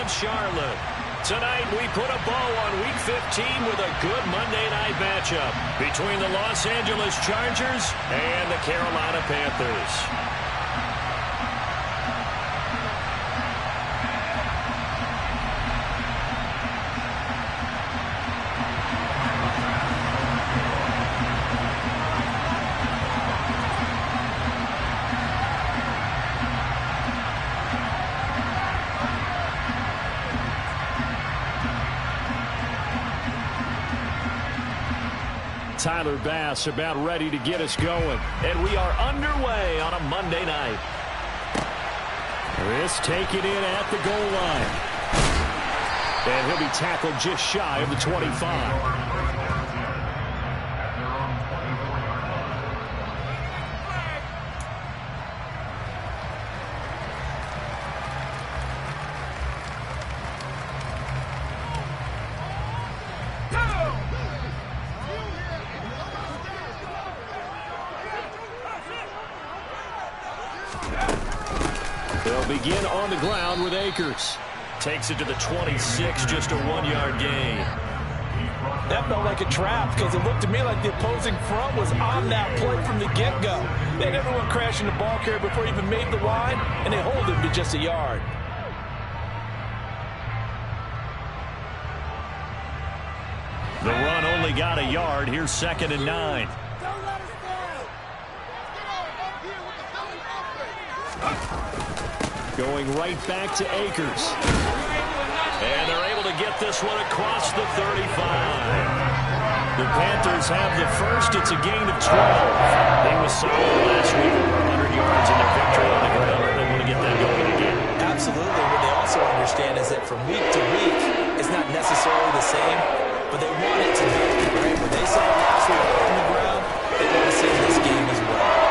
in Charlotte. Tonight, we put a bow on Week 15 with a good Monday night matchup between the Los Angeles Chargers and the Carolina Panthers. Tyler Bass about ready to get us going. And we are underway on a Monday night. This taken in at the goal line. And he'll be tackled just shy of the 25. They'll begin on the ground with Akers. Takes it to the 26, just a 1-yard gain. That felt like a trap because it looked to me like the opposing front was on that play from the get-go. They had everyone crashing the ball carrier before he even made the line, and they hold him to just a yard. The run only got a yard. Here's 2nd and 9. Going right back to Akers. And they're able to get this one across the 35. The Panthers have the first. It's a gain of 12. They was solid last week, over 100 yards in their victory on the ground. They want to get that going again. Absolutely. What they also understand is that from week to week, it's not necessarily the same, but they want it to be. Right? When they saw it last week on the ground, they want to see this game as well.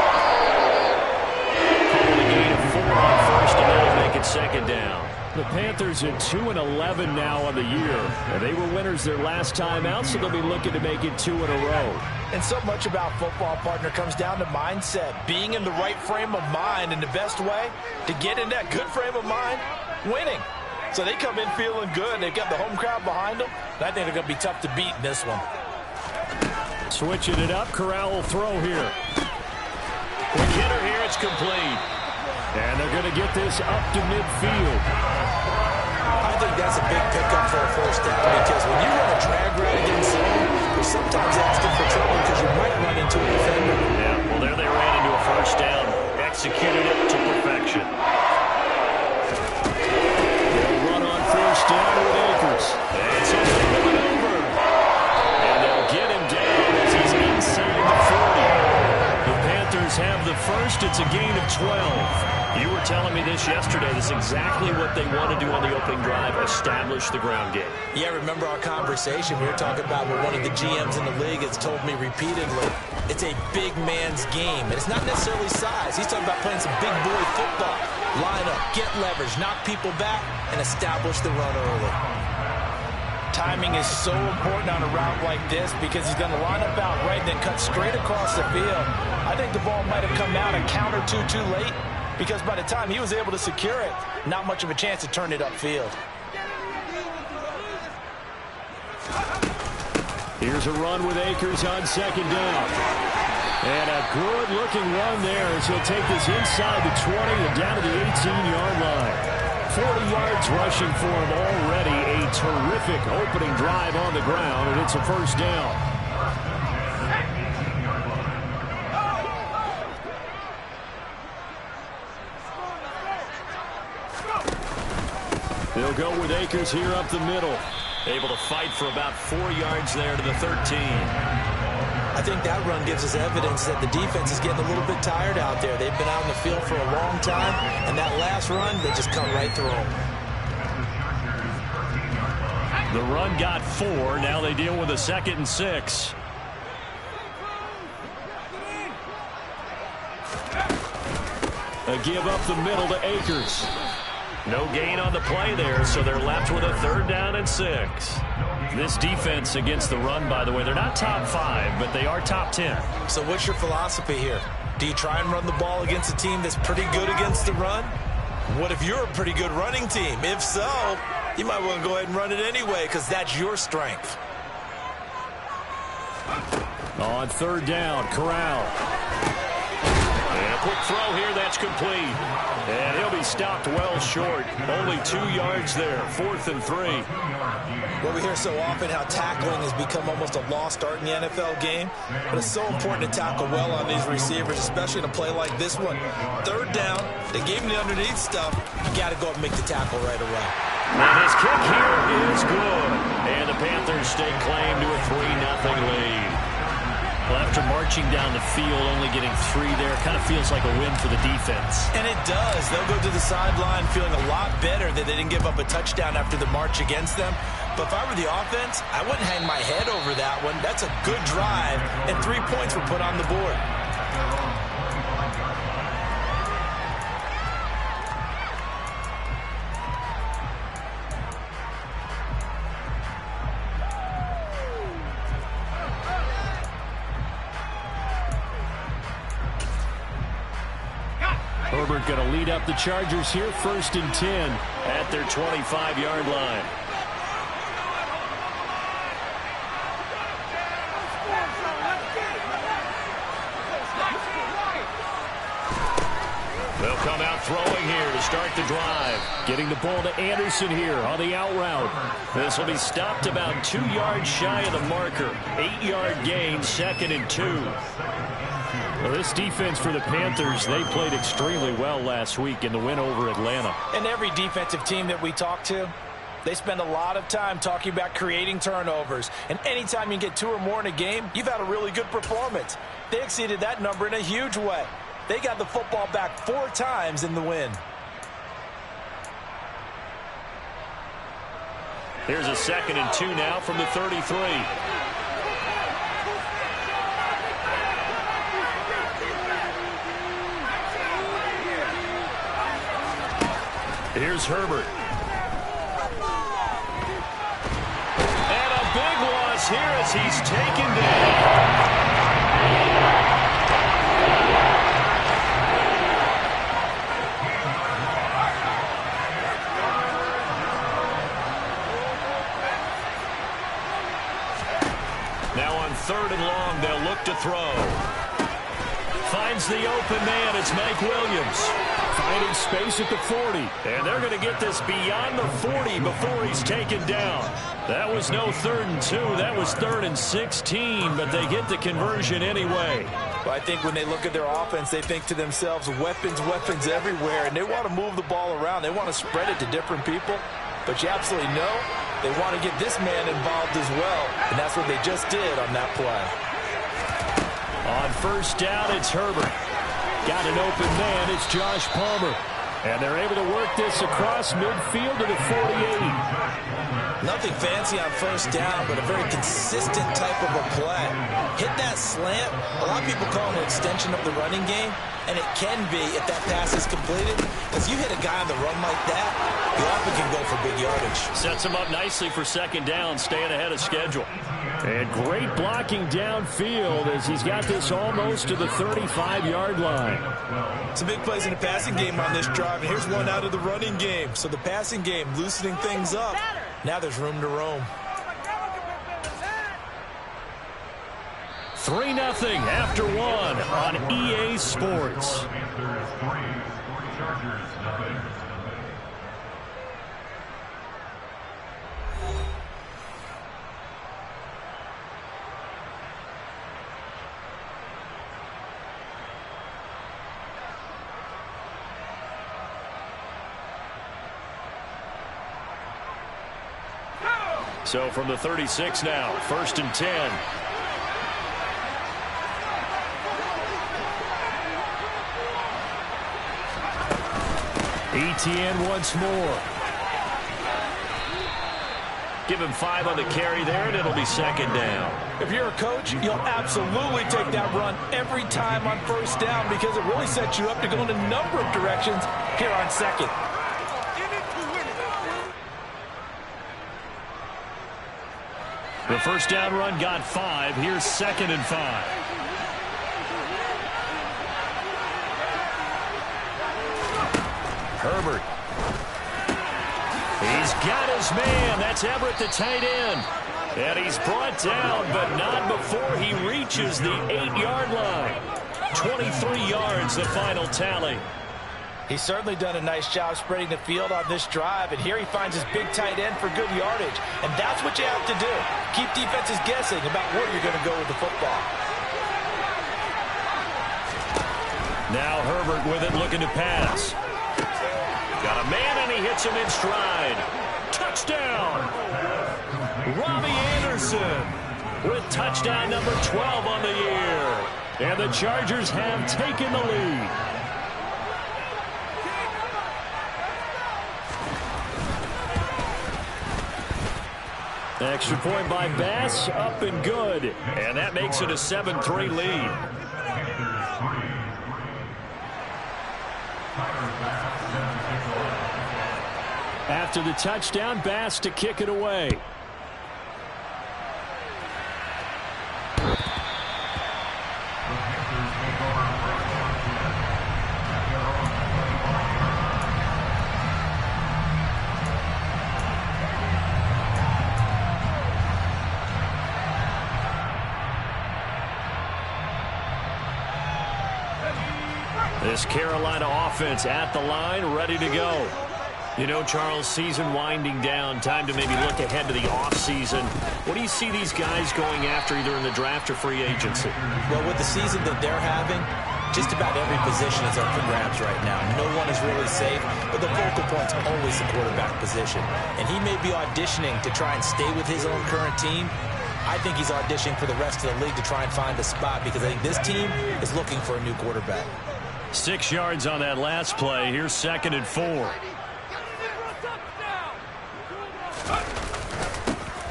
Calling a gain of 4 on first, and that'll make it 2nd down. The Panthers are 2-11 now on the year. And they were winners their last time out, so they'll be looking to make it 2 in a row. And so much about football, partner, comes down to mindset. Being in the right frame of mind, and the best way to get in that good frame of mind, winning. So they come in feeling good. They've got the home crowd behind them. And I think they're going to be tough to beat in this one. Switching it up, Corral will throw here. Quick hitter here, it's complete. And they're going to get this up to midfield. I think that's a big pickup for a first down because when you run a drag route against zone, you're sometimes asking for trouble because you might run into a defender. Yeah, well, there they ran into a first down. Executed it to perfection. They'll run on first down with Akers. And so they're going over. And they'll get him down as he's inside the 40. The Panthers have the first. It's a gain of 12. You were telling me this yesterday. This is exactly what they want to do on the opening drive, establish the ground game. Yeah, remember our conversation. We were talking about what one of the GMs in the league has told me repeatedly. It's a big man's game. And it's not necessarily size. He's talking about playing some big boy football. Line up, get leverage, knock people back, and establish the run early. Timing is so important on a route like this because he's going to line up out right and then cut straight across the field. I think the ball might have come out a count or two too late, because by the time he was able to secure it, not much of a chance to turn it upfield. Here's a run with Akers on 2nd down. And a good-looking run there as he'll take this inside the 20 and down to the 18-yard line. 40 yards rushing for him already. A terrific opening drive on the ground, and it's a first down. They'll go with Akers here up the middle. Able to fight for about 4 yards there to the 13. I think that run gives us evidence that the defense is getting a little bit tired out there. They've been out in the field for a long time, and that last run, they just come right through them. The run got 4. Now they deal with a 2nd and 6. A give up the middle to Akers. No gain on the play there, so they're left with a 3rd down and 6. This defense against the run, by the way, they're not top 5, but they are top 10. So what's your philosophy here? Do you try and run the ball against a team that's pretty good against the run? What if you're a pretty good running team? If so, you might want to go ahead and run it anyway because that's your strength. On third down, Corral. And a quick throw here, that's complete. And he'll be stopped well short. Only 2 yards there, 4th and 3. Well, we hear so often how tackling has become almost a lost art in the NFL game. But it's so important to tackle well on these receivers, especially in a play like this one. Third down, they gave him the underneath stuff. You got to go up and make the tackle right away. And his kick here is good. And the Panthers stake claim to a 3-0 lead. Well, after marching down the field, only getting 3 there, kind of feels like a win for the defense. And it does. They'll go to the sideline feeling a lot better that they didn't give up a touchdown after the march against them. But if I were the offense, I wouldn't hang my head over that one. That's a good drive, and 3 points were put on the board. Herbert going to lead up the Chargers here, 1st and 10 at their 25-yard line. They'll come out throwing here to start the drive. Getting the ball to Anderson here on the out route. This will be stopped about 2 yards shy of the marker. 8-yard gain, 2nd and 2. Well, this defense for the Panthers, they played extremely well last week in the win over Atlanta. And every defensive team that we talk to, they spend a lot of time talking about creating turnovers. And anytime you get 2 or more in a game, you've had a really good performance. They exceeded that number in a huge way. They got the football back 4 times in the win. Here's a 2nd and 2 now from the 33. Here's Herbert. And a big loss here as he's taken down. Now on 3rd and long, they'll look to throw. Finds the open man. It's Mike Williams. Finding space at the 40. And they're going to get this beyond the 40 before he's taken down. That was no 3rd and 2. That was 3rd and 16, but they get the conversion anyway. Well, I think when they look at their offense, they think to themselves, weapons, weapons everywhere, and they want to move the ball around. They want to spread it to different people. But you absolutely know they want to get this man involved as well, and that's what they just did on that play. On 1st down, it's Herbert. Got an open man, it's Josh Palmer. And they're able to work this across midfield to the 48. Nothing fancy on 1st down, but a very consistent type of a play. Hit that slant. A lot of people call it an extension of the running game, and it can be if that pass is completed. Because you hit a guy on the run like that, you often can go for big yardage. Sets him up nicely for 2nd down, staying ahead of schedule. And great blocking downfield as he's got this almost to the 35-yard line. Some big plays in the passing game on this drive, and here's one out of the running game. So the passing game loosening things up. Now there's room to roam. 3-0 after 1 on EA Sports. So from the 36 now, 1st and 10. ETN once more. Give him 5 on the carry there, and it'll be 2nd down. If you're a coach, you'll absolutely take that run every time on 1st down because it really sets you up to go in a number of directions here on 2nd. The 1st down run got 5. Here's 2nd and 5. Herbert. He's got his man. That's Everett, the tight end. And he's brought down, but not before he reaches the 8-yard line. 23 yards, the final tally. He's certainly done a nice job spreading the field on this drive, and here he finds his big tight end for good yardage. And that's what you have to do. Keep defenses guessing about where you're going to go with the football. Now Herbert with it, looking to pass. Got a man, and he hits him in stride. Touchdown! Robbie Anderson with touchdown number 12 on the year. And the Chargers have taken the lead. Extra point by Bass, up and good. And that makes it a 7-3 lead. After the touchdown, Bass to kick it away. This Carolina offense at the line, ready to go. You know, Charles, season winding down, time to maybe look ahead to the offseason. What do you see these guys going after either in the draft or free agency? Well, with the season that they're having, just about every position is up for grabs right now. No one is really safe, but the focal point's always the quarterback position. And he may be auditioning to try and stay with his own current team. I think he's auditioning for the rest of the league to try and find a spot because I think this team is looking for a new quarterback. 6 yards on that last play. Here's 2nd and 4.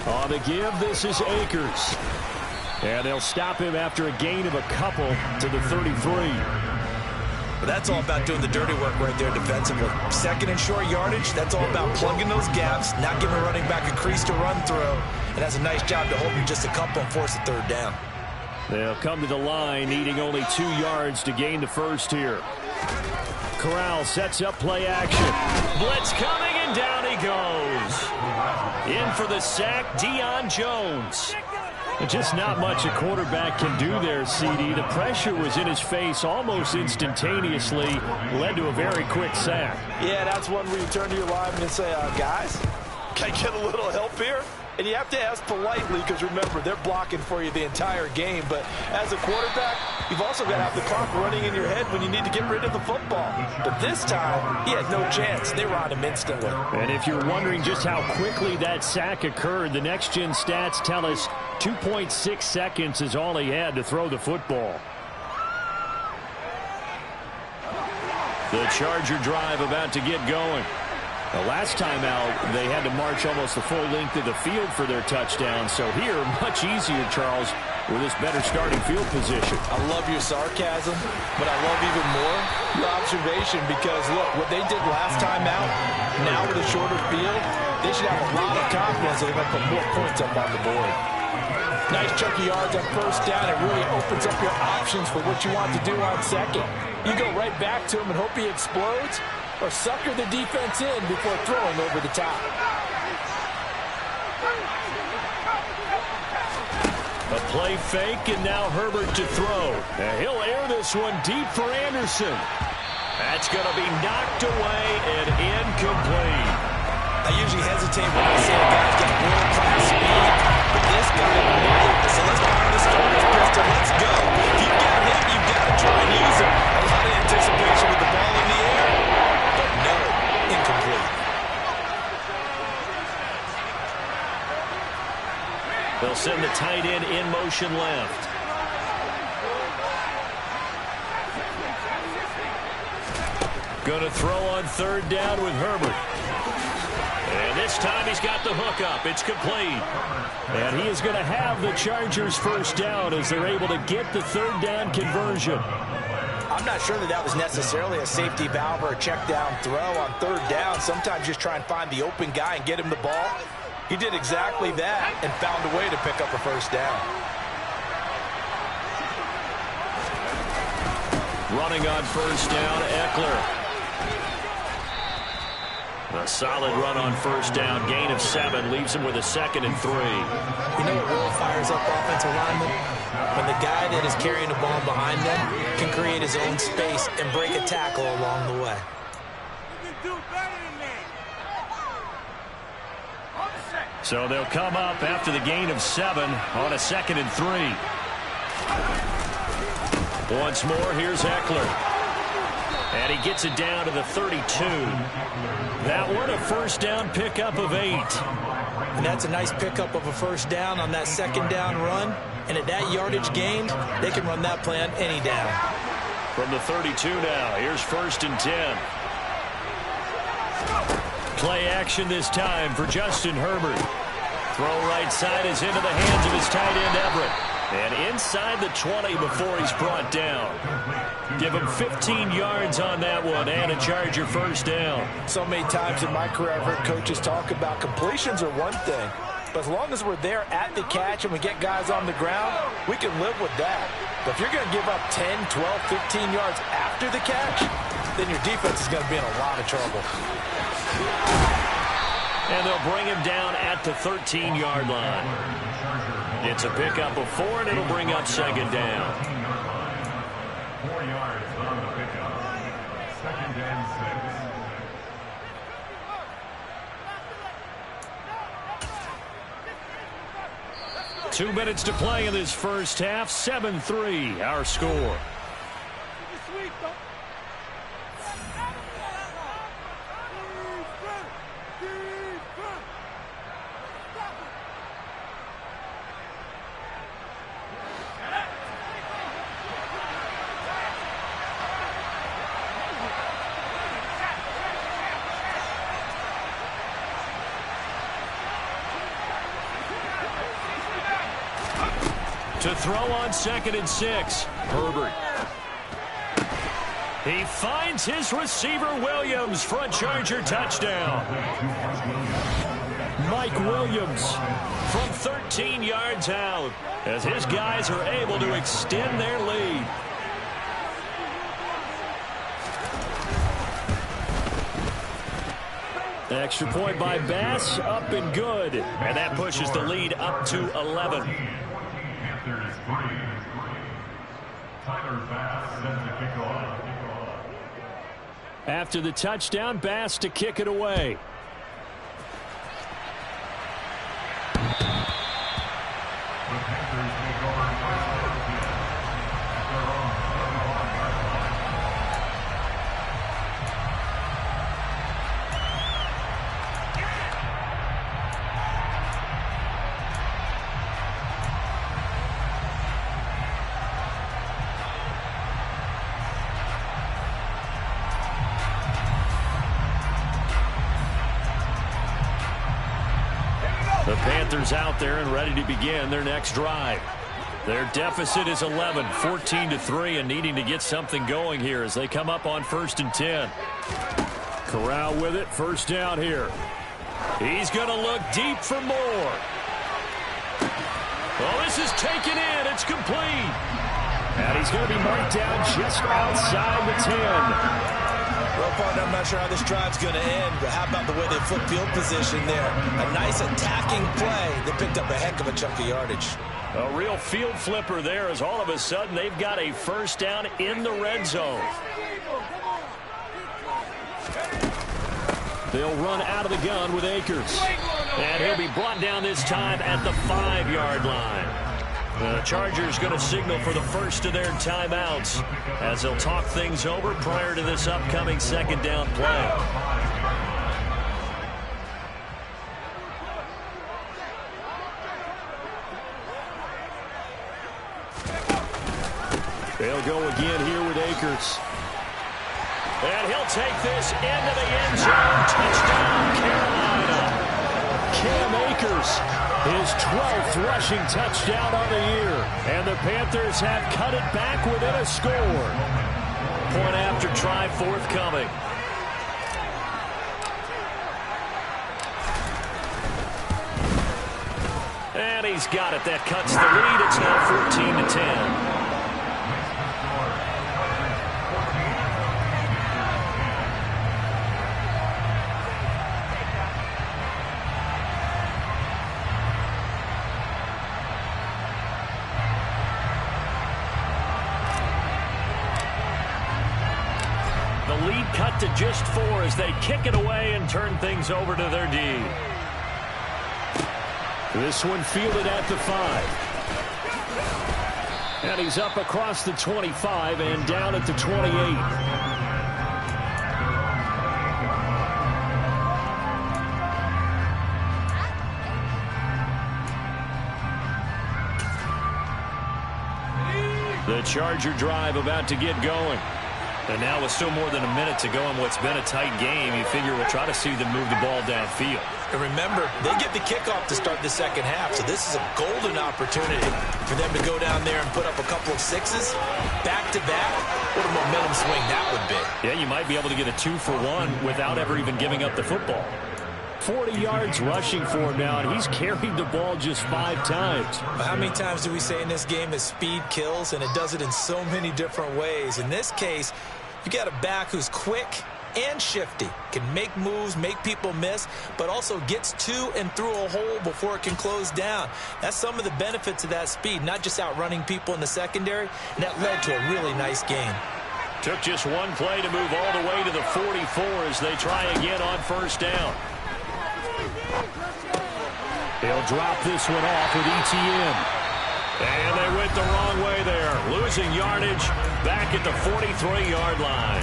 On the give, this is Akers. And they'll stop him after a gain of a couple to the 33. But that's all about doing the dirty work right there defensively. 2nd and short yardage, that's all about plugging those gaps, not giving a running back a crease to run through. And that's a nice job to hold him just a couple and force a 3rd down. They'll come to the line, needing only 2 yards to gain the first here. Corral sets up play action. Blitz coming, and down he goes. In for the sack, Deion Jones. Just not much a quarterback can do there, CD. The pressure was in his face almost instantaneously, led to a very quick sack. Yeah, that's one where you turn to your lineman and say, guys, can I get a little help here? And you have to ask politely because, remember, they're blocking for you the entire game. But as a quarterback, you've also got to have the clock running in your head when you need to get rid of the football. But this time, he had no chance. They were on him instantly. And if you're wondering just how quickly that sack occurred, the next-gen stats tell us 2.6 seconds is all he had to throw the football. The Charger drive about to get going. The last time out, they had to march almost the full length of the field for their touchdown. So here, much easier, Charles, with this better starting field position. I love your sarcasm, but I love even more your observation because, look, what they did last time out, now with a shorter field, they should have a lot of confidence that they're going to put more points up on the board. Nice chunky yards on 1st down. It really opens up your options for what you want to do on 2nd. You go right back to him and hope he explodes, or sucker the defense in before throwing over the top. A play fake, and now Herbert to throw. And he'll air this one deep for Anderson. That's going to be knocked away and incomplete. I usually hesitate when I say a guy's got world-class speed, but this guy might. So let's fire the starter's pistol. Let's go. If you've got him, you've got to try and use him. A lot of anticipation with the ball in the air. No, incomplete. They'll send the tight end in motion left. Going to throw on 3rd down with Herbert. And this time he's got the hook up. It's complete. And he is going to have the Chargers 1st down as they're able to get the 3rd down conversion. I'm not sure that was necessarily a safety valve or a check down throw on 3rd down. Sometimes just try and find the open guy and get him the ball. He did exactly that and found a way to pick up a 1st down. Running on 1st down, Eckler. A solid run on first down. Gain of 7 leaves him with a 2nd and 3. You know what really fires up offensive linemen? When the guy that is carrying the ball behind them can create his own space and break a tackle along the way. So they'll come up after the gain of 7 on a 2nd and 3. Once more, here's Eckler. And he gets it down to the 32. That one a first down pickup of 8. And that's a nice pickup of a first down on that 2nd down run. And at that yardage gained, they can run that play on any down. From the 32 now, here's 1st and 10. Play action this time for Justin Herbert. Throw right side is into the hands of his tight end Everett. And inside the 20 before he's brought down. Give him 15 yards on that one and a Charger first down. So many times in my career I've heard coaches talk about completions are one thing. But as long as we're there at the catch and we get guys on the ground, we can live with that. But if you're going to give up 10, 12, 15 yards after the catch, then your defense is going to be in a lot of trouble. And they'll bring him down at the 13-yard line. It's a pickup of 4, and it'll bring up 2nd down. 4 yards on the pickup. 2nd and 6. 2 minutes to play in this first half. 7-3, our score. To throw on 2nd and 6. Herbert. He finds his receiver Williams for a Charger touchdown. Mike Williams from 13 yards out as his guys are able to extend their lead. Extra point by Bass, up and good. And that pushes the lead up to 11. After the touchdown, Bass to kick it away. The Panthers out there and ready to begin their next drive. Their deficit is 11, 14-3, and needing to get something going here as they come up on 1st and 10. Corral with it, first down here. He's going to look deep for more. Well, this is taken in. It's complete. And he's going to be marked down just outside the 10. Well, partner, I'm not sure how this drive's going to end, but how about the way they flip field position there? A nice attacking play. They picked up a heck of a chunk of yardage. A real field flipper there as all of a sudden they've got a first down in the red zone. They'll run out of the gun with Akers. And he'll be brought down this time at the 5-yard line. The Chargers going to signal for the first of their timeouts as they'll talk things over prior to this upcoming 2nd down play. They'll go again here with Akers. And he'll take this into the end zone. Touchdown, Carolina. Cam Akers, his 12th rushing touchdown on the year. And the Panthers have cut it back within a score. Point after try forthcoming. And he's got it. That cuts the lead. It's now 14-10. lead cut to just 4 as they kick it away and turn things over to their D. This one fielded at the 5. And he's up across the 25 and down at the 28. The Charger drive about to get going. And now with still more than a minute to go in what's been a tight game, you figure we'll try to see them move the ball downfield. And remember, they get the kickoff to start the second half, so this is a golden opportunity for them to go down there and put up a couple of sixes back-to-back. What a momentum swing that would be. Yeah, you might be able to get a 2-for-1 without ever even giving up the football. 40 yards rushing for him now, and he's carried the ball just 5 times. How many times do we say in this game that speed kills, and it does it in so many different ways? In this case, you got a back who's quick and shifty, can make moves, make people miss, but also gets to and through a hole before it can close down. That's some of the benefits of that speed, not just outrunning people in the secondary, and that led to a really nice game. Took just one play to move all the way to the 44 as they try again on first down. They'll drop this one off with ETN. And they went the wrong way there. Losing yardage back at the 43-yard line.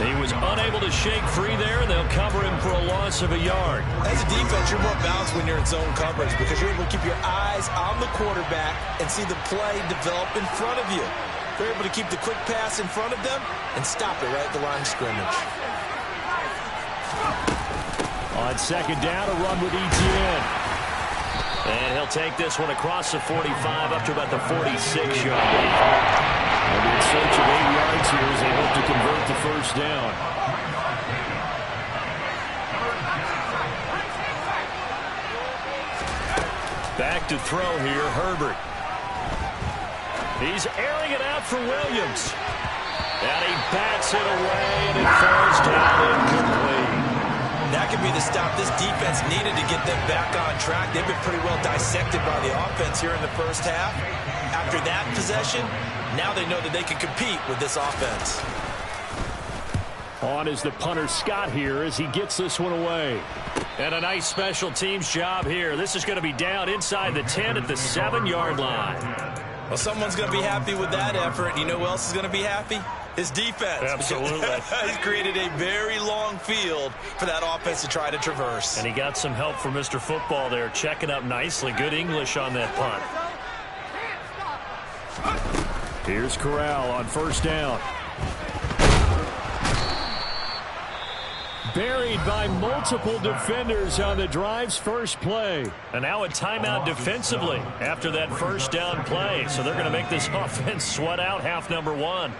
He was unable to shake free there. They'll cover him for a loss of a yard. As a defense, you're more balanced when you're in zone coverage because you're able to keep your eyes on the quarterback and see the play develop in front of you. They're able to keep the quick pass in front of them and stop it right at the line of scrimmage. On second down, a run with ETN. And he'll take this one across the 45 up to about the 46-yard line. They'll be in search of 8 yards here as they hope to convert the first down. Back to throw here, Herbert. He's airing it out for Williams. And he bats it away, and it falls down incomplete. That could be the stop this defense needed to get them back on track. They've been pretty well dissected by the offense here in the first half. After that possession, now they know that they can compete with this offense. On is the punter Scott here as he gets this one away. And a nice special teams job here. This is going to be down inside the 10 at the 7-yard line. Well, someone's going to be happy with that effort. You know who else is going to be happy? His defense. Absolutely. He's created a very long field for that offense to try to traverse. And he got some help from Mr. Football there, checking up nicely. Good English on that punt. Here's Corral on first down. Buried by multiple defenders on the drive's first play. And now a timeout defensively after that first down play. So they're going to make this offense sweat out half number 1.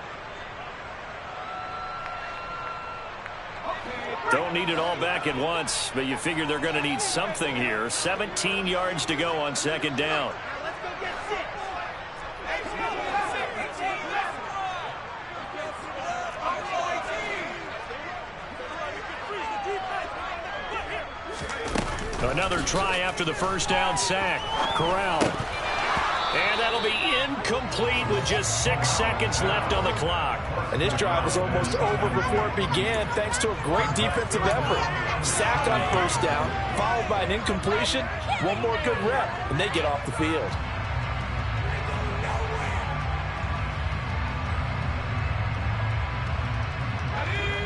Don't need it all back at once, but you figure they're going to need something here. 17 yards to go on second down. Another try after the first down sack. Corral. And that'll be incomplete with just 6 seconds left on the clock. And this drive was almost over before it began thanks to a great defensive effort. Sack on first down, followed by an incompletion. One more good rep, and they get off the field.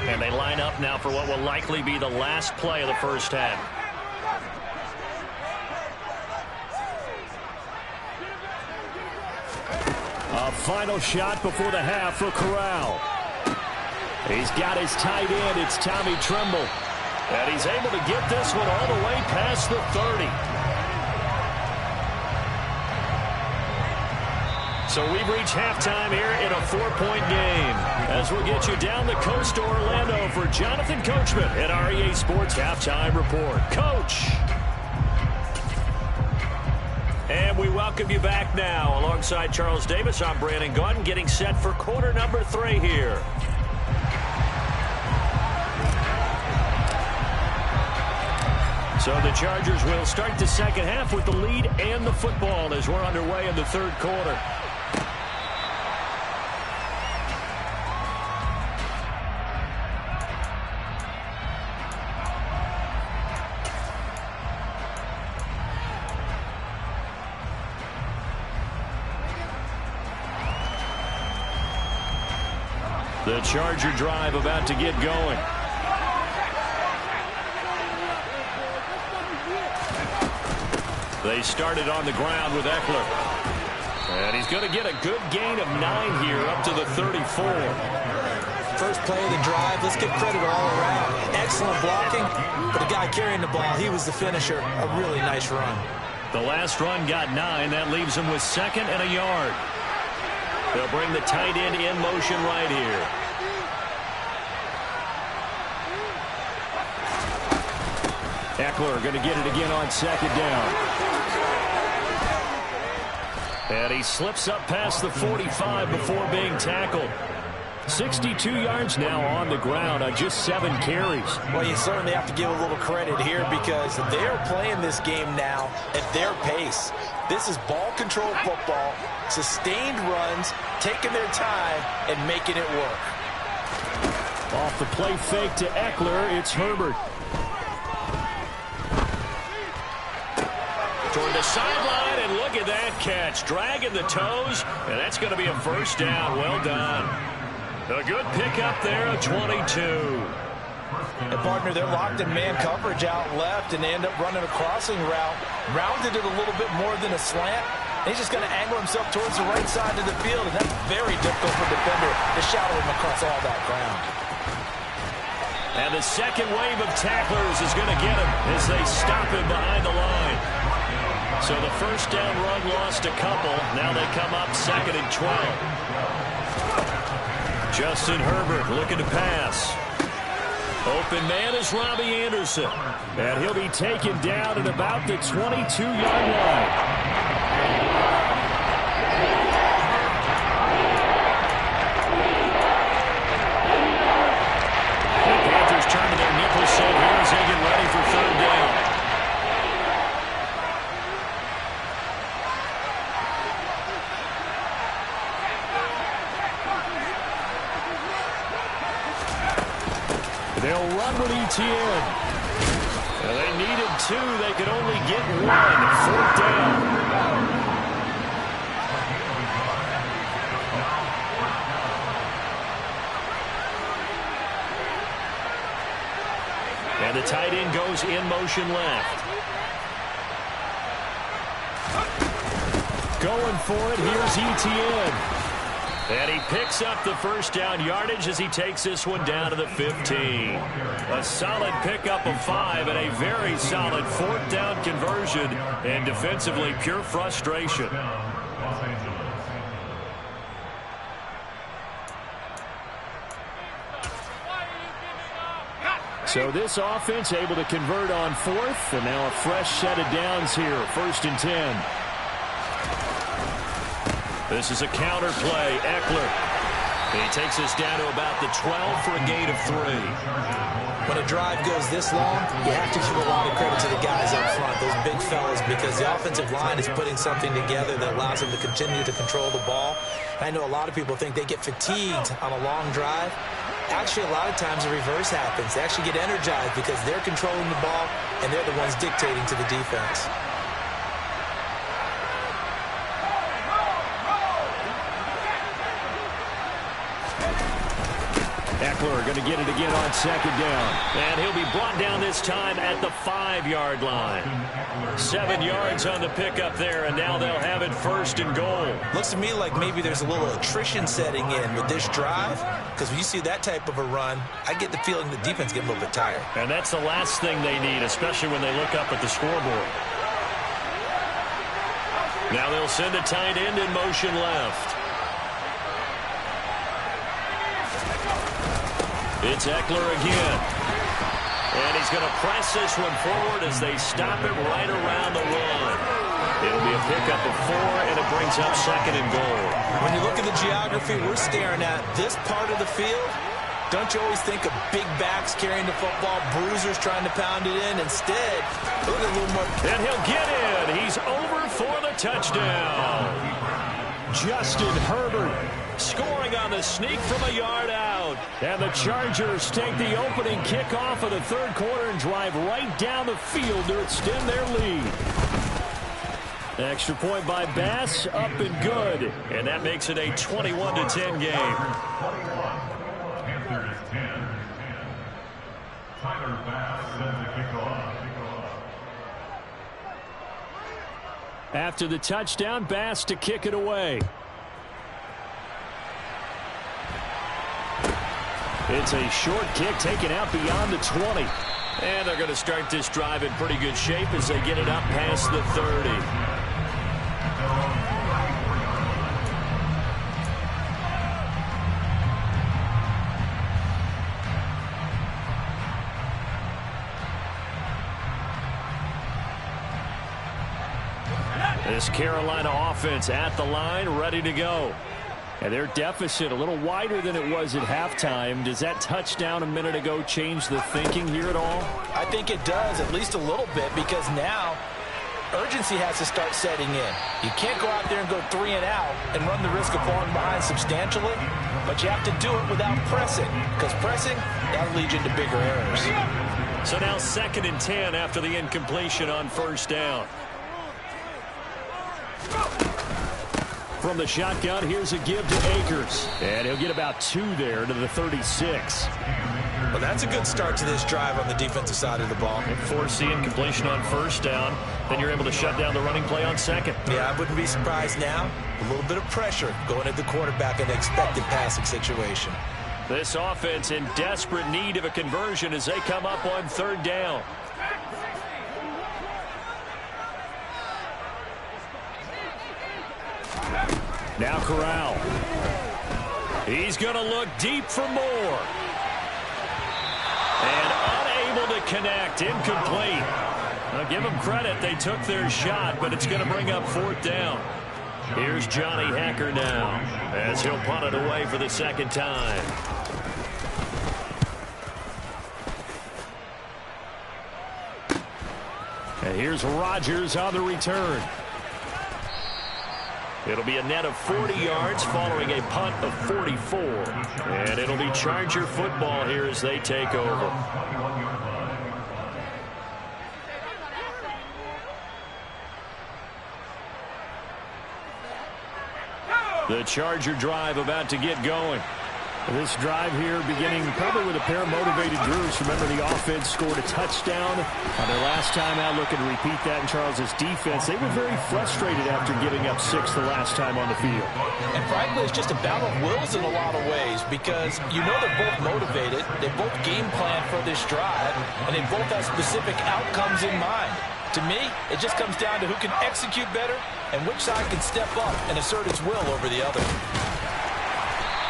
And they line up now for what will likely be the last play of the first half. A final shot before the half for Corral. He's got his tight end. It's Tommy Tremble. And he's able to get this one all the way past the 30. So we've reached halftime here in a 4-point game. As we'll get you down the coast to Orlando for Jonathan Coachman at REA Sports Halftime Report. Coach. And we welcome you back now. Alongside Charles Davis, I'm Brandon Gaudin, getting set for quarter number 3 here. So the Chargers will start the second half with the lead and the football as we're underway in the third quarter. The Charger drive about to get going. They started on the ground with Eckler. And he's going to get a good gain of 9 here up to the 34. First play of the drive, let's give credit all around. Excellent blocking, but the guy carrying the ball, he was the finisher. A really nice run. The last run got 9. That leaves him with 2nd and a yard. They'll bring the tight end in motion right here. Eckler going to get it again on 2nd down. And he slips up past the 45 before being tackled. 62 yards now on the ground on just 7 carries. Well, you certainly have to give a little credit here because they're playing this game now at their pace. This is ball control football, sustained runs, taking their time and making it work. Off the play fake to Eckler, it's Herbert. Toward the sideline, and look at that catch. Dragging the toes, and that's going to be a first down. Well done. A good pickup there at 22. And partner, they're locked in man coverage out left, and they end up running a crossing route. Rounded it a little bit more than a slant. He's just going to angle himself towards the right side of the field, and that's very difficult for a defender to shadow him across all that ground. And the second wave of tacklers is going to get him as they stop him behind the line. So the first down run lost a couple. Now they come up 2nd and 12. Justin Herbert looking to pass. Open man is Robbie Anderson. And he'll be taken down at about the 22-yard line. The Panthers turn to their nickel set here as they get ready for 3rd down. They'll run with Etienne. Well, they needed 2. They could only get 1. 4th down. And the tight end goes in motion left. Going for it, here's Etienne. And he picks up the first down yardage as he takes this one down to the 15. A solid pickup of 5 and a very solid 4th down conversion. And defensively, pure frustration. So this offense able to convert on 4th, and now a fresh set of downs here. 1st and 10. This is a counter play. Eckler. He takes us down to about the 12 for a gain of 3. When a drive goes this long, you have to give a lot of credit to the guys up front, those big fellas, because the offensive line is putting something together that allows them to continue to control the ball. I know a lot of people think they get fatigued on a long drive. Actually, a lot of times the reverse happens. They actually get energized because they're controlling the ball, and they're the ones dictating to the defense. Eckler going to get it again on 2nd down. And he'll be brought down this time at the 5-yard line. 7 yards on the pickup there, and now they'll have it 1st and goal. Looks to me like maybe there's a little attrition setting in with this drive, because when you see that type of a run, I get the feeling the defense get a little bit tired. And that's the last thing they need, especially when they look up at the scoreboard. Now they'll send a tight end in motion left. It's Eckler again. And he's going to press this one forward as they stop it right around the 1. It'll be a pickup of 4, and it brings up 2nd and goal. When you look at the geography we're staring at, this part of the field, don't you always think of big backs carrying the football, bruisers trying to pound it in? Instead, look at a little more. And he'll get in. He's over for the touchdown. Justin Herbert scoring on the sneak from a yard out. And the Chargers take the opening kickoff of the 3rd quarter and drive right down the field to extend their lead. Extra point by Bass, up and good. And that makes it a 21-10 game. After the touchdown, Bass to kick it away. It's a short kick taken out beyond the 20. And they're going to start this drive in pretty good shape as they get it up past the 30. This Carolina offense at the line, ready to go. And their deficit a little wider than it was at halftime. Does that touchdown a minute ago change the thinking here at all? I think it does, at least a little bit, because now urgency has to start setting in. You can't go out there and go 3 and out and run the risk of falling behind substantially, but you have to do it without pressing, because pressing, that'll lead you into bigger errors. So now 2nd and 10 after the incompletion on 1st down. From the shotgun, here's a give to Akers. And he'll get about 2 there to the 36. Well, that's a good start to this drive on the defensive side of the ball. And force the incompletion on 1st down. Then you're able to shut down the running play on 2nd. Yeah, I wouldn't be surprised now. A little bit of pressure going at the quarterback in an expected passing situation. This offense in desperate need of a conversion as they come up on 3rd down. Now Corral. He's going to look deep for more. And unable to connect. Incomplete. Now give them credit. They took their shot, but it's going to bring up 4th down. Here's Johnny Hekker now as he'll punt it away for the 2nd time. And here's Rodgers on the return. It'll be a net of 40 yards following a punt of 44. And it'll be Charger football here as they take over. The Charger drive about to get going. This drive here beginning probably with a pair of motivated groups. Remember, the offense scored a touchdown on their last time out. Looking to repeat that in Charles's defense. They were very frustrated after giving up 6 the last time on the field. And frankly, it's just a battle of wills in a lot of ways, because you know they're both motivated. They both game plan for this drive, and they both have specific outcomes in mind. To me, it just comes down to who can execute better and which side can step up and assert its will over the other.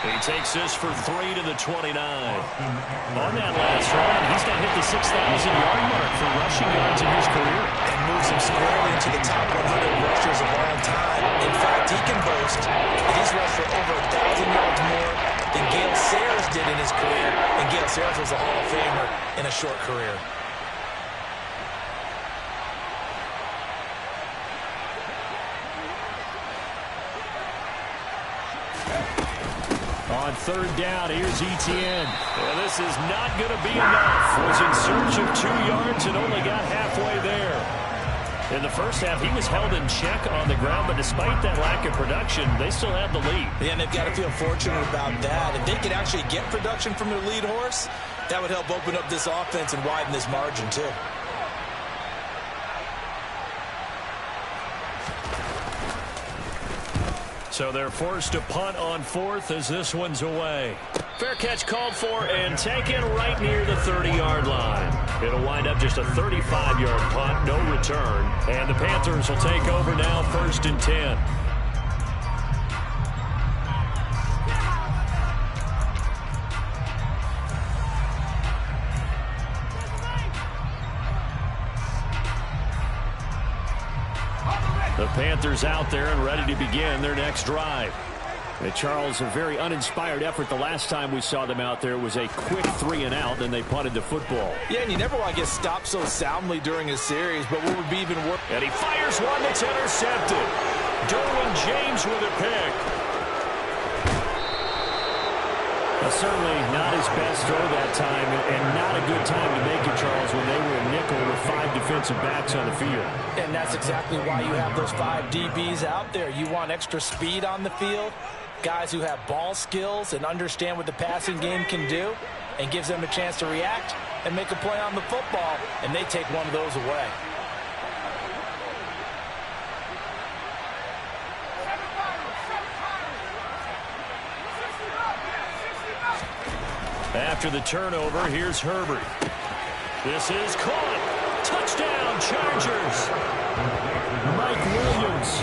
He takes this for 3 to the 29. On that last run, he's now hit the 6,000-yard mark for rushing yards in his career. And moves him squarely into the top 100 rushers of all time. In fact, he can boast that he's rushed for over 1,000 yards more than Gale Sayers did in his career. And Gale Sayers was a Hall of Famer in a short career. On 3rd down, here's Etienne. And this is not going to be enough. Was in search of 2 yards and only got halfway there. In the first half, he was held in check on the ground, but despite that lack of production, they still have the lead. Yeah, and they've got to feel fortunate about that. If they could actually get production from their lead horse, that would help open up this offense and widen this margin, too. So they're forced to punt on 4th as this one's away. Fair catch called for and taken right near the 30-yard line. It'll wind up just a 35-yard punt, no return. And the Panthers will take over now, 1st and 10. The Panthers out there and ready to begin their next drive. And Charles, a very uninspired effort. The last time we saw them out there was a quick 3 and out, then they punted the football. Yeah, and you never want to get stopped so soundly during a series, but what would be even worse... And he fires one that's intercepted. Derwin James with a pick. Certainly not his best throw that time, and not a good time to make it, Charles, when they were a nickel with 5 defensive backs on the field. And that's exactly why you have those 5 DBs out there. You want extra speed on the field, guys who have ball skills and understand what the passing game can do, and gives them a chance to react and make a play on the football, and they take one of those away. After the turnover, here's Herbert. This is caught. Touchdown, Chargers. Mike Williams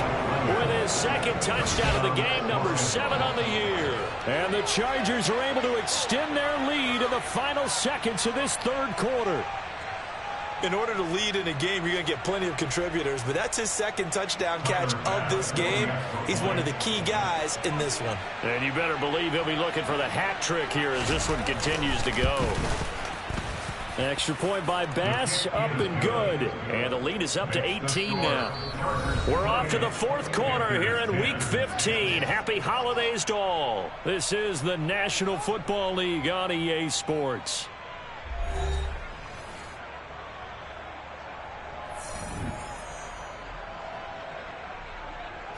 with his second touchdown of the game, number 7 on the year. And the Chargers are able to extend their lead in the final seconds of this third quarter. In order to lead in a game, you're going to get plenty of contributors, but that's his second touchdown catch of this game. He's one of the key guys in this one. And you better believe he'll be looking for the hat trick here as this one continues to go. Extra point by Bass, up and good. And the lead is up to 18 now. We're off to the fourth quarter here in Week 15. Happy holidays to all. This is the National Football League on EA Sports.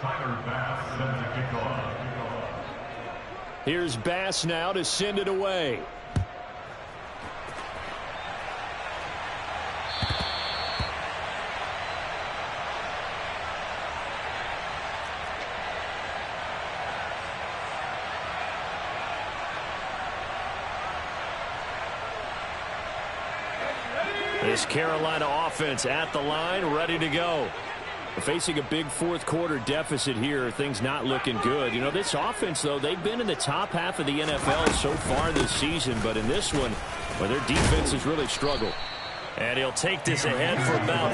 Tyler Bass sends the kickoff. Here's Bass now to send it away. This Carolina offense at the line, ready to go. Facing a big fourth quarter deficit here, things not looking good. You know, this offense, though, they've been in the top half of the NFL so far this season, but in this one, well, their defense has really struggled. And he'll take this ahead for about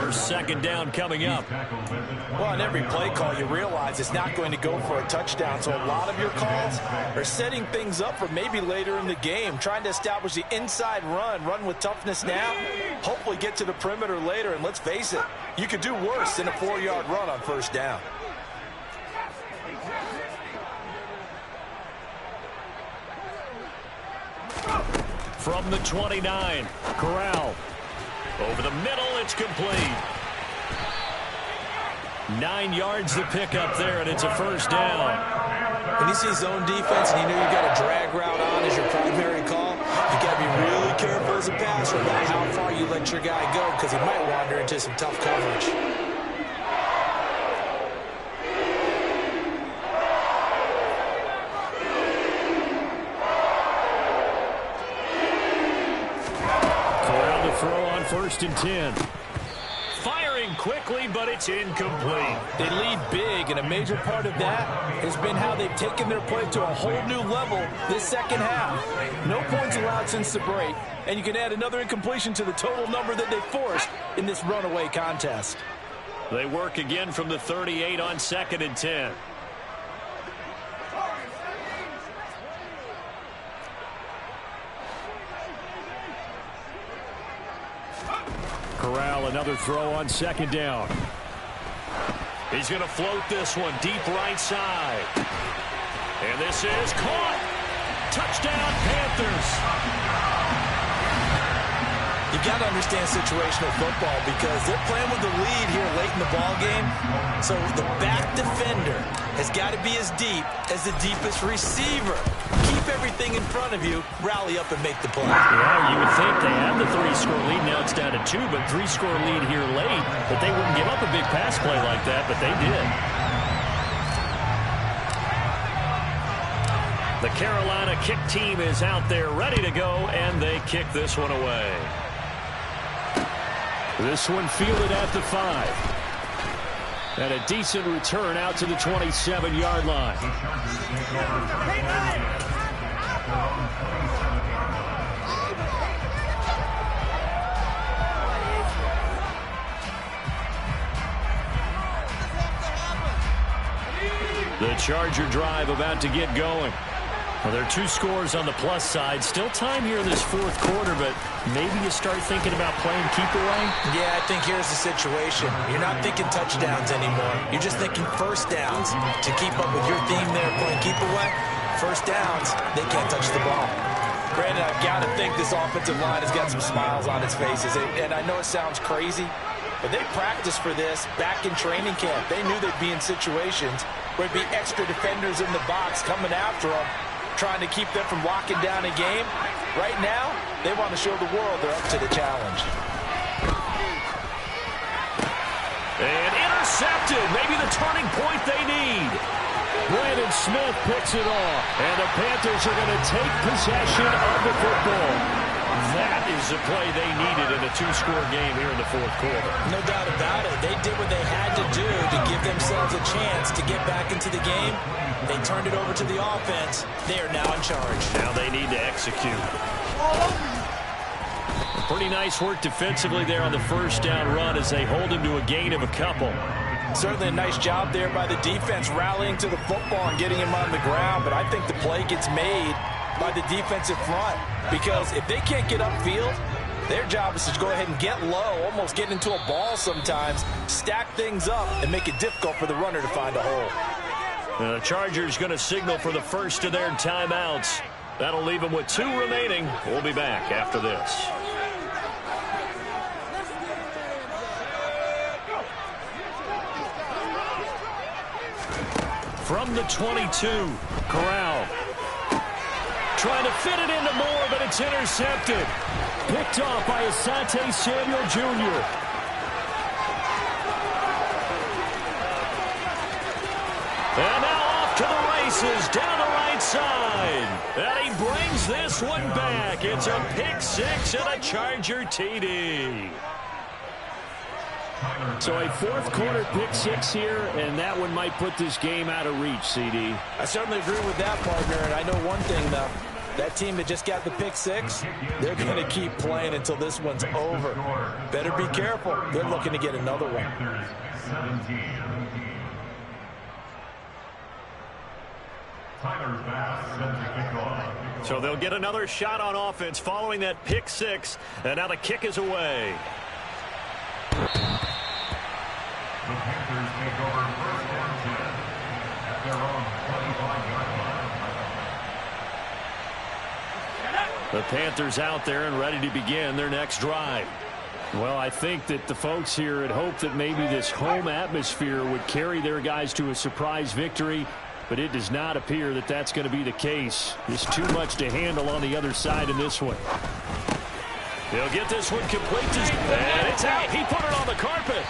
4. Second down coming up. Well, on every play call, you realize it's not going to go for a touchdown. So a lot of your calls are setting things up for maybe later in the game, trying to establish the inside run with toughness now, hopefully get to the perimeter later. And let's face it, you could do worse than a 4-yard run on first down. From the 29, Corral. Over the middle, it's complete. 9 yards to pick up there, and it's a first down. When you see zone defense and you know you got a drag route on as your primary call, you got to be really careful as a passer about how far you let your guy go because he might wander into some tough coverage. Throw on 1st and 10. Firing quickly, but it's incomplete. They lead big, and a major part of that has been how they've taken their play to a whole new level this second half. No points allowed since the break, and you can add another incompletion to the total number that they forced in this runaway contest. They work again from the 38 on 2nd and 10. Corral, another throw on 2nd down. He's going to float this one deep right side. And this is caught. Touchdown, Panthers. You got to understand situational football because they're playing with the lead here late in the ball game. So the back defender has got to be as deep as the deepest receiver. Keep everything in front of you, rally up and make the play. Yeah, you would think they had the 3-score lead. Now it's down to 2, but 3-score lead here late. But they wouldn't give up a big pass play like that, but they did. The Carolina kick team is out there ready to go, and they kick this one away. This one fielded at the 5. And a decent return out to the 27-yard line. The Charger drive about to get going. Well, there are 2 scores on the plus side. Still time here in this fourth quarter, but maybe you start thinking about playing keep away? Yeah, I think here's the situation. You're not thinking touchdowns anymore. You're just thinking first downs. To keep up with your theme there, playing keep away, first downs, they can't touch the ball. Granted, I've got to think this offensive line has got some smiles on its faces. And I know it sounds crazy, but they practiced for this back in training camp. They knew they'd be in situations where there'd be extra defenders in the box coming after them, trying to keep them from locking down a game. Right now, they want to show the world they're up to the challenge. And intercepted. Maybe the turning point they need. Brandon Smith picks it off. And the Panthers are going to take possession of the football. That is the play they needed in a two-score game here in the fourth quarter. No doubt about it. They did what they had to do to give themselves a chance to get back into the game. They turned it over to the offense. They are now in charge. Now they need to execute. Pretty nice work defensively there on the first down run as they hold him to a gain of a couple. Certainly a nice job there by the defense rallying to the football and getting him on the ground, but I think the play gets made by the defensive front because if they can't get upfield, their job is to go ahead and get low, almost get into a ball sometimes, stack things up, and make it difficult for the runner to find a hole. The Chargers going to signal for the first of their timeouts. That'll leave them with 2 remaining. We'll be back after this. From the 22, Corral. Trying to fit it into Moore, but it's intercepted. Picked off by Asante Samuel Jr. And now off to the races, down the right side. And he brings this one back. It's a pick 6 and a Charger TD. So a fourth quarter pick 6 here, and that one might put this game out of reach, CD. I certainly agree with that, partner, and I know one thing, though. That team that just got the pick 6, they're going to keep playing until this one's over. Better be careful. They're looking to get another one. 17. Tyler Bass set the kickoff. So they'll get another shot on offense following that pick 6, and now the kick is away. The Panthers take over first and 10 at their own 25-yard line. The Panthers out there and ready to begin their next drive. Well, I think that the folks here had hoped that maybe this home atmosphere would carry their guys to a surprise victory, but it does not appear that that's going to be the case. There's too much to handle on the other side in this one. He'll get this one complete, and it's out. He put it on the carpet.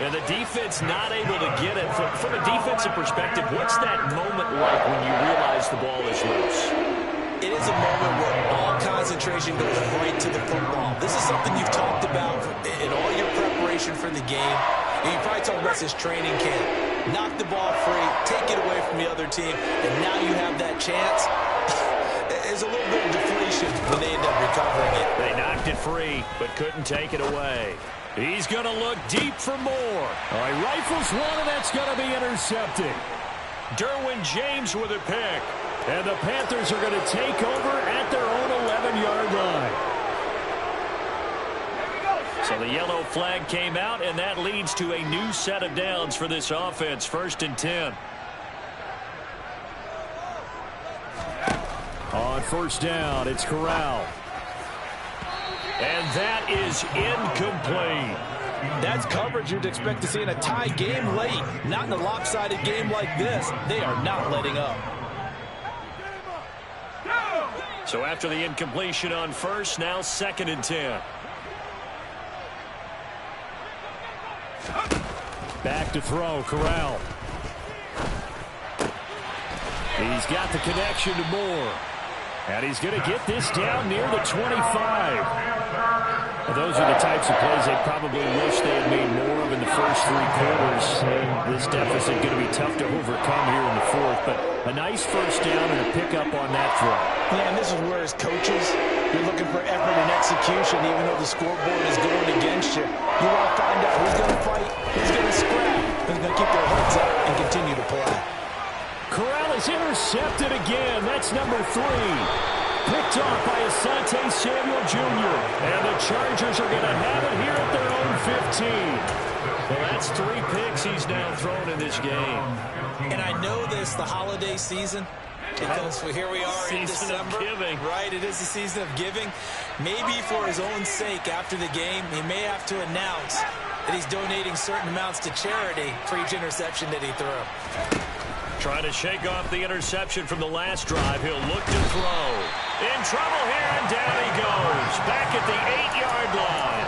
And the defense not able to get it. From a defensive perspective, what's that moment like when you realize the ball is loose? It is a moment where all concentration goes right to the football. This is something you've talked about in all your preparation for the game. You probably told the rest of this training camp. Knock the ball free, take it away from the other team, and now you have that chance. There's a little bit of deflation when they end up recovering it. They knocked it free, but couldn't take it away. He's going to look deep for more. All right, rifles one, and that's going to be intercepted. Derwin James with a pick. And the Panthers are going to take over at their own 11-yard line. So the yellow flag came out, and that leads to a new set of downs for this offense. 1st and 10. On first down, it's Corral. And that is incomplete. That's coverage you'd expect to see in a tie game late. Not in a lopsided game like this. They are not letting up. So after the incompletion on first, now 2nd and 10. Back to throw, Corral. He's got the connection to Moore. And he's going to get this down near the 25. Well, those are the types of plays they probably wish they had made more of in the first 3 quarters. And this deficit going to be tough to overcome here in the 4th. But a nice first down and a pickup on that throw. Yeah, and this is where as coaches, you're looking for effort and execution, even though the scoreboard is going against you. You want to find out who's going to fight, who's going to scrap, who's going to keep their heads up and continue to play. Corral is intercepted again. That's number 3. Picked off by Asante Samuel Jr. And the Chargers are going to have it here at their own 15. Well, that's 3 picks he's now thrown in this game. And I know this, the holiday season, because here we are in December. Giving. Right, it is the season of giving. Maybe for his own sake after the game, he may have to announce that he's donating certain amounts to charity for each interception that he threw. Trying to shake off the interception from the last drive. He'll look to throw. In trouble here, and down he goes. Back at the 8-yard line.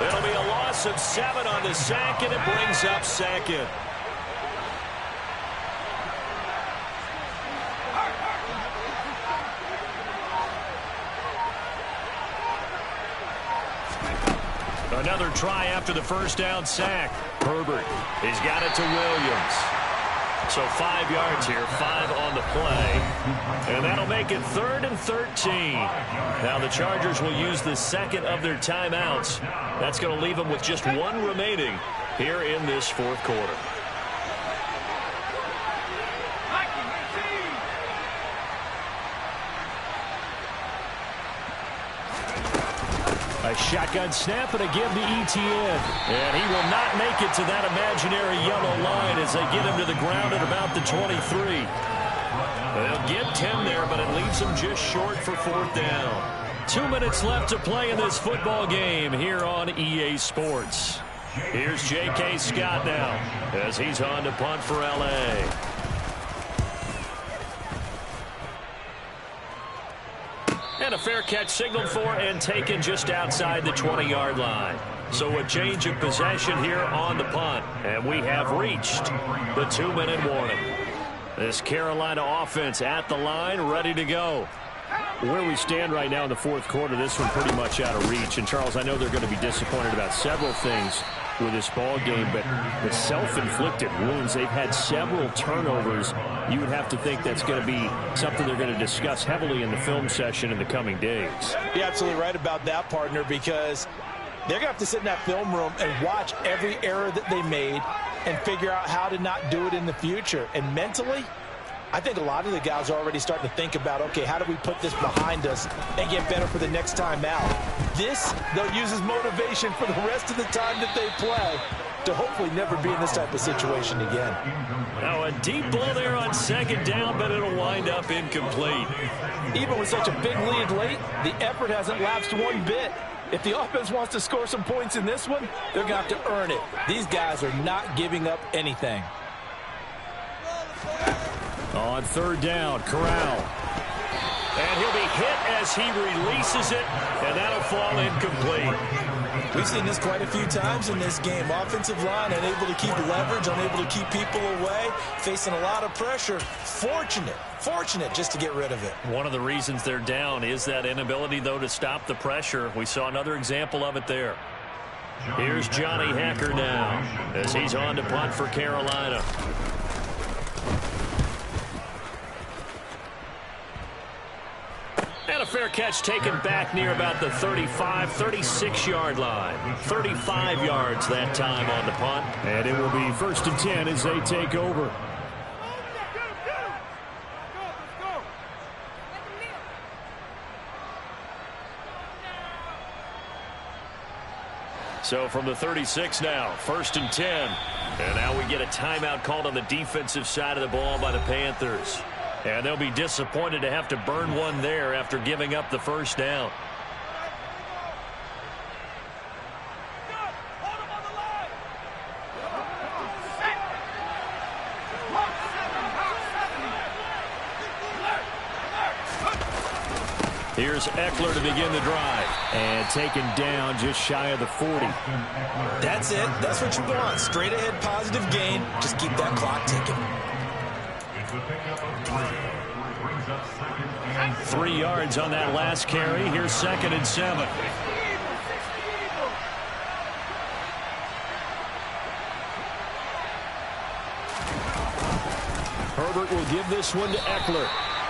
It'll be a loss of 7 on the sack, and it brings up 2nd. Another try after the first down sack. Herbert, he's got it to Williams. So 5 yards here, 5 on the play. And that'll make it 3rd and 13. Now the Chargers will use the second of their timeouts. That's going to leave them with just 1 remaining here in this 4th quarter. A shotgun snap and a give to Etienne. And he will not make it to that imaginary yellow line as they get him to the ground at about the 23. They'll get 10 there, but it leaves them just short for 4th down. 2 minutes left to play in this football game here on EA Sports. Here's J.K. Scott now as he's on to punt for L.A. And a fair catch signaled for and taken just outside the 20-yard line. So a change of possession here on the punt. And we have reached the 2-minute warning. This Carolina offense at the line, ready to go. Where we stand right now in the 4th quarter, this one pretty much out of reach. And, Charles, I know they're going to be disappointed about several things with this ball game, but the self-inflicted wounds, they've had several turnovers. You would have to think that's going to be something they're going to discuss heavily in the film session in the coming days. You're absolutely right about that, partner, because they're going to have to sit in that film room and watch every error that they made and figure out how to not do it in the future. And mentally, I think a lot of the guys are already starting to think about, okay, how do we put this behind us and get better for the next time out? This, they'll use as motivation for the rest of the time that they play to hopefully never be in this type of situation again. Now a deep ball there on 2nd down, but it'll wind up incomplete. Even with such a big lead late, the effort hasn't lapsed one bit. If the offense wants to score some points in this one, they're going to have to earn it. These guys are not giving up anything. On 3rd down, Corral. And he'll be hit as he releases it, and that'll fall incomplete. We've seen this quite a few times in this game. Offensive line unable to keep leverage, unable to keep people away, facing a lot of pressure. Fortunate just to get rid of it. One of the reasons they're down is that inability, though, to stop the pressure. We saw another example of it there. Here's Johnny Hacker now as he's on to punt for Carolina. And a fair catch taken back near about the 35, 36-yard line. 35 yards that time on the punt. And it will be 1st and 10 as they take over. So from the 36 now, 1st and 10. And now we get a timeout called on the defensive side of the ball by the Panthers. And they'll be disappointed to have to burn one there after giving up the 1st down. Here's Eckler to begin the drive. And taken down just shy of the 40. That's it. That's what you want. Straight ahead positive gain. Just keep that clock ticking. 3 yards on that last carry. Here's 2nd and 7. Herbert will give this one to Eckler.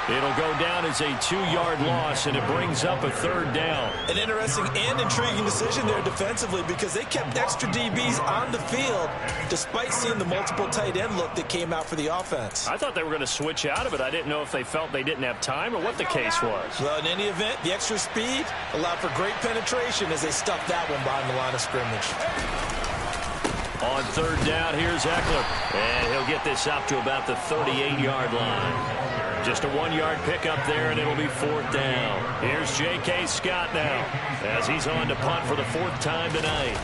It'll go down as a 2-yard loss, and it brings up a 3rd down. An interesting and intriguing decision there defensively because they kept extra DBs on the field despite seeing the multiple tight end look that came out for the offense. I thought they were going to switch out of it. I didn't know if they felt they didn't have time or what the case was. Well, in any event, the extra speed allowed for great penetration as they stuffed that one behind the line of scrimmage. On 3rd down, here's Eckler. And he'll get this up to about the 38-yard line. Just a 1-yard pickup there, and it'll be 4th down. Here's J.K. Scott now as he's on to punt for the 4th time tonight.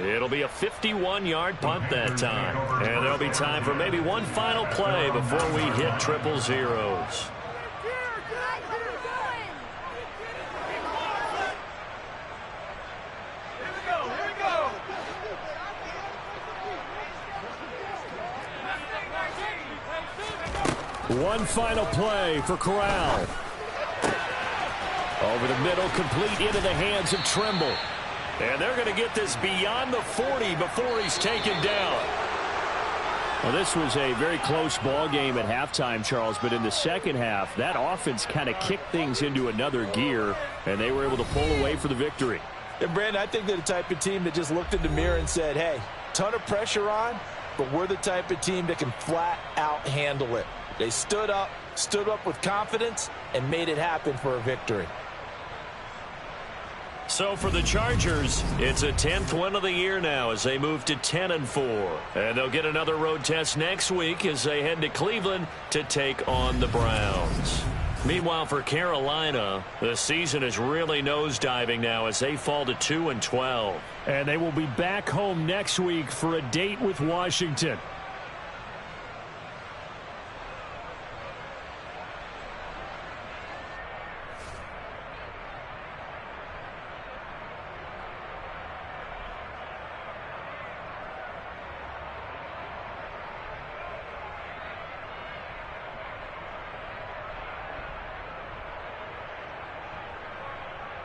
It'll be a 51-yard punt that time. And there'll be time for maybe one final play before we hit triple zeros. One final play for Corral. Over the middle, complete into the hands of Trimble. And they're going to get this beyond the 40 before he's taken down. Well, this was a very close ball game at halftime, Charles, but in the second half, that offense kind of kicked things into another gear, and they were able to pull away for the victory. And Brandon, I think they're the type of team that just looked in the mirror and said, hey, ton of pressure on, but we're the type of team that can flat out handle it. They stood up with confidence, and made it happen for a victory. So for the Chargers, it's a 10th win of the year now as they move to 10-4. And they'll get another road test next week as they head to Cleveland to take on the Browns. Meanwhile, for Carolina, the season is really nosediving now as they fall to 2-12. And they will be back home next week for a date with Washington.